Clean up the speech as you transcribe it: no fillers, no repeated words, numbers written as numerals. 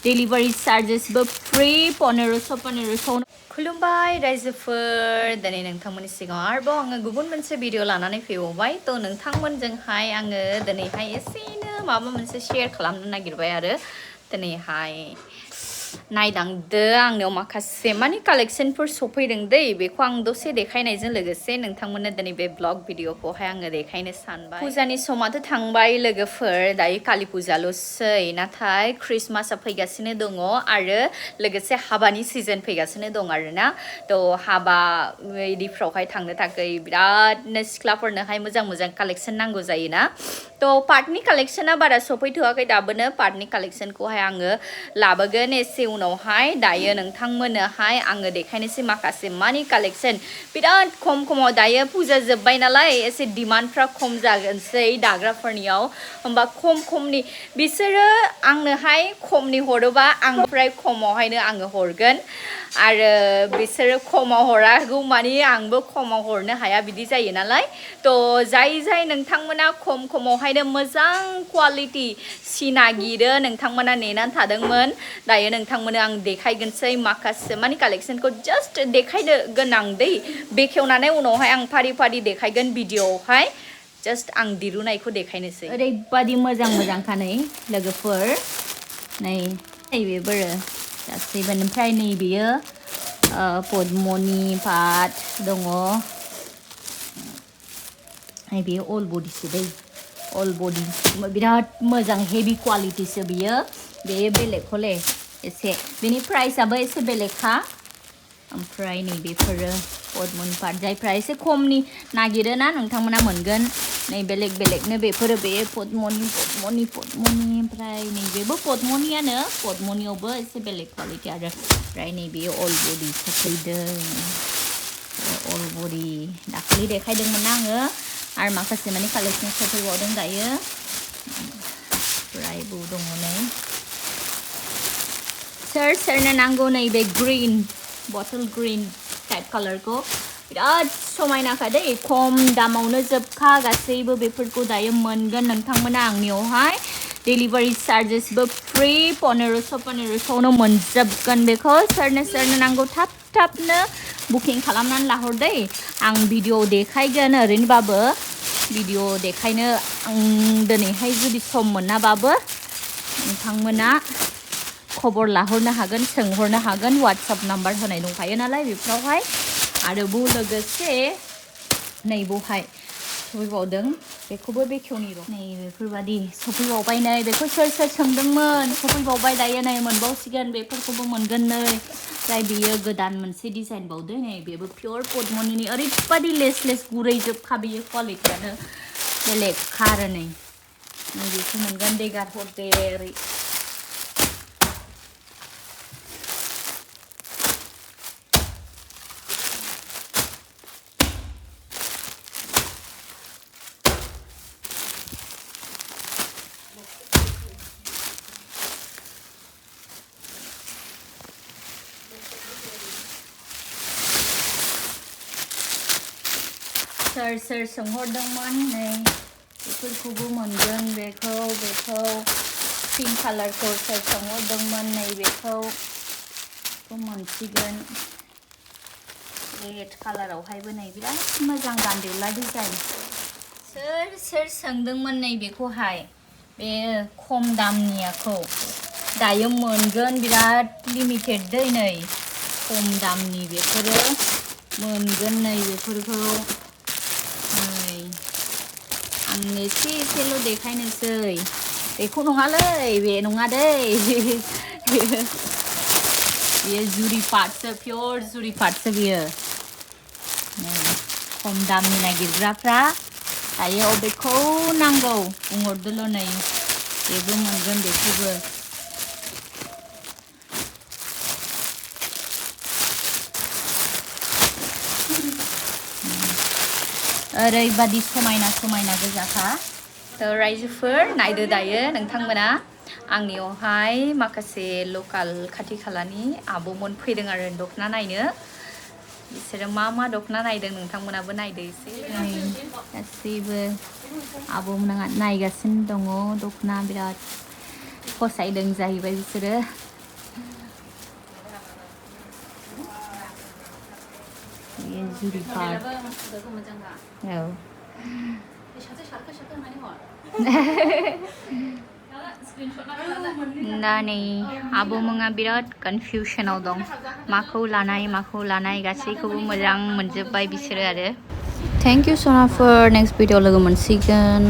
delivery chargesबो free 1500 खुलुमबाय रायजोफोर दिनै नोंथांमोननि सिगाङाव आरोबाव आङो गुबुन मोनसे भिडिअ लानानै फैबावबाय थ' नोंथांमोनजोंहाय आङो दिनैहाय एसेनो माबा मोनसे शेयार खालामनो नागिरबाय आरो दिनैहाय नायदांदो आंनियाव माखासे माने कालेक्शनफोर सफैदों दै बेखौ आं दसे देखायनायजों लोगोसे नोंथांमोननो दिनै बे ब्लग भिडिअखौहाय आङो देखायनो सानबाय फुजानि समाथ' थांबाय लोगोफोर दायो कालि फुजाल'सै नाथाय ख्रिस्टमासआ फैगासिनो दङ आरो लोगोसे हाबानि सिजन फैगासिनो दं आरोना थ' हाबा बिदिफ्रावहाय थांनो थाखाय बिरादनो सिख्लाफोरनोहाय मोजां मोजां कालेक्शन नांगौ जायोना थ' पार्टनि कालेक्शना बारा सफैथ'वाखै दाबोनो पार्टनि कालेक्शनखौहाय आङो लाबोगोन एसे उनावहाय दायो नोंथांमोननोहाय आङो देखायनोसै माखासे मानि कालेक्शन बिराद खमाव दायो फुजा जोब्बाय नालाय एसे डिमान्डफ्रा खम जागोनसै दाग्राफोरनियाव होमबा खमनि बिसोरो आंनोहाय खमनि हरोबा आंनिफ्राय खमावहायनो आङो हरगोन आरो बिसोरो खमाव हरागौ मानि आंबो खमाव हरनो हाया बिदि जायो नालाय थ' जाय नोंथांमोना खमावहायनो मोजां क्वालिटि सि नागिरो नोंथांमोना नेनानै थादोंमोन दायो नोंथांमोननो आं देखायगोनसै माखासे मानि कालेक्शनखौ जास्ट देखायनो गोनां दै बेखेवनानै उनावहाय आं फारि देखायगोन भिडिअआवहाय जास्ट आं दिरुनायखौ देखायनोसै ओरैबादि मोजांखा नै लोगोफोर नैबेबोरो गासैबो ओमफ्राय नैबेयो पद्मनि पाट दङ नैबेयो अल बडिसो दै अल बडि बिराद मोजां हेभि क्वालिटिसो बियो बे बेलेगखौले एसे बेनि प्राइसआबो एसे बेलेगखा ओमफ्राय नैबेफोरो पद्मनि पाट जायफ्रा एसे खमनि नागिरोना नोंथांमोना मोनगोन नै बेलेगनो बेफोरो बे पद्मनि ओमफ्राय नैबेबो पद्मनियानो पद्मनियावबो एसे बेलेग क्वालिटि आरो ओमफ्राय नैबे अल बडि सफैदों अल बडि दाखालि देखायदोंमोन आङो आरो माखासे माने कालेक्शन सफैबावदों दायो ओमफ्रायबो दङ नै सोरनो नांगौ नैबे ग्रीन बटल ग्रीन टाइप कालारखौ बिराद समायनाखा दै खम दामावनो जोबखा गासैबो बेफोरखौ दायो मोनगोन नोंथांमोना आंनियावहाय डेलिभारि चार्जेसबो फ्री 1500 मोनजोबगोन बेखौ सोरनो नांगौ थाबनो बुकिं खालामनानै लाहर दै आं भिडिअ देखायगोन ओरैनोबाबो भिडिअ देखायनो आं दिनैहाय जुदि सम मोनाबाबो नोंथांमोना खबर लाहरनो हागोन सोंहरनो हागोन वाट्सएप नाम्बार होनाय दंखायो नालाय बेफोरावहाय आरो लोगोसे नैबावहाय सफैबावदों बेखौबो बेखेवनि र' नै बेफोरबादि सफैबावबाय नै बेखौ सोर सोंदोंमोन सफैबावबाय दायो नै मोनबावसिगोन बेफोरखौबो मोनगोन नै ओमफ्राय बेयो गोदान मोनसे डिजाइन बावदों नै बेबो पियर पद्मनिनि ओरैबादि लेस गुरै जोबखा बेयो क्वालिटियानो बेलेगखा आरो नै बेखौ मोनगोन देगार हरदे ओरै सोर सोंहरदोंमोन नै बेफोरखौबो मोनगोन बेखौ पिंक कालारखौ सोर सोंहरदोंमोन नै बेखौ मोनसिगोन रेड कालारावहायबो नै बिराद मोजां गान्देला डिजाइन सोर सोंदोंमोन नै बेखौहाय बे खम दामनियाखौ दायो मोनगोन बिराद लिमिटेड दै नै खम दामनि बेफोरो मोनगोन नै बेफोरखौ आं एसेल' देखायनोसै बेखौ नङालै बे नङा दै बेयो जुरि पाटसो पियर जुरि पाटसो बियो खम दामनि नागिरग्राफ्रा दायो अबेखौ नांगौ बुंहरदोल' नै बेबो मोनगोन बेखौबो ओरैबादि समायना गोजाखा रायजोफोर नायदो दायो नोंथांमोना आंनियावहाय माखासे लकाल खाथि खालानि आब'मोन फैदों आरो दखना नायनो बिसोरो मा दखना नायदों नोंथांमोनाबो नायदो एसे गासैबो आब'मोना नायगासिनो दङ दखना बिराद फसायदों जाहैबाय बिसोरो जुरि पार्ट औ दा नै आब'मोना बिराद कनफिउसनाव दं माखौ लानाय गासैखौबो मोजां मोनजोब्बाय बिसोरो आरो थेंक इउ सनाफोर नेक्स्ट भिडिअ लोगो मोनसिगोन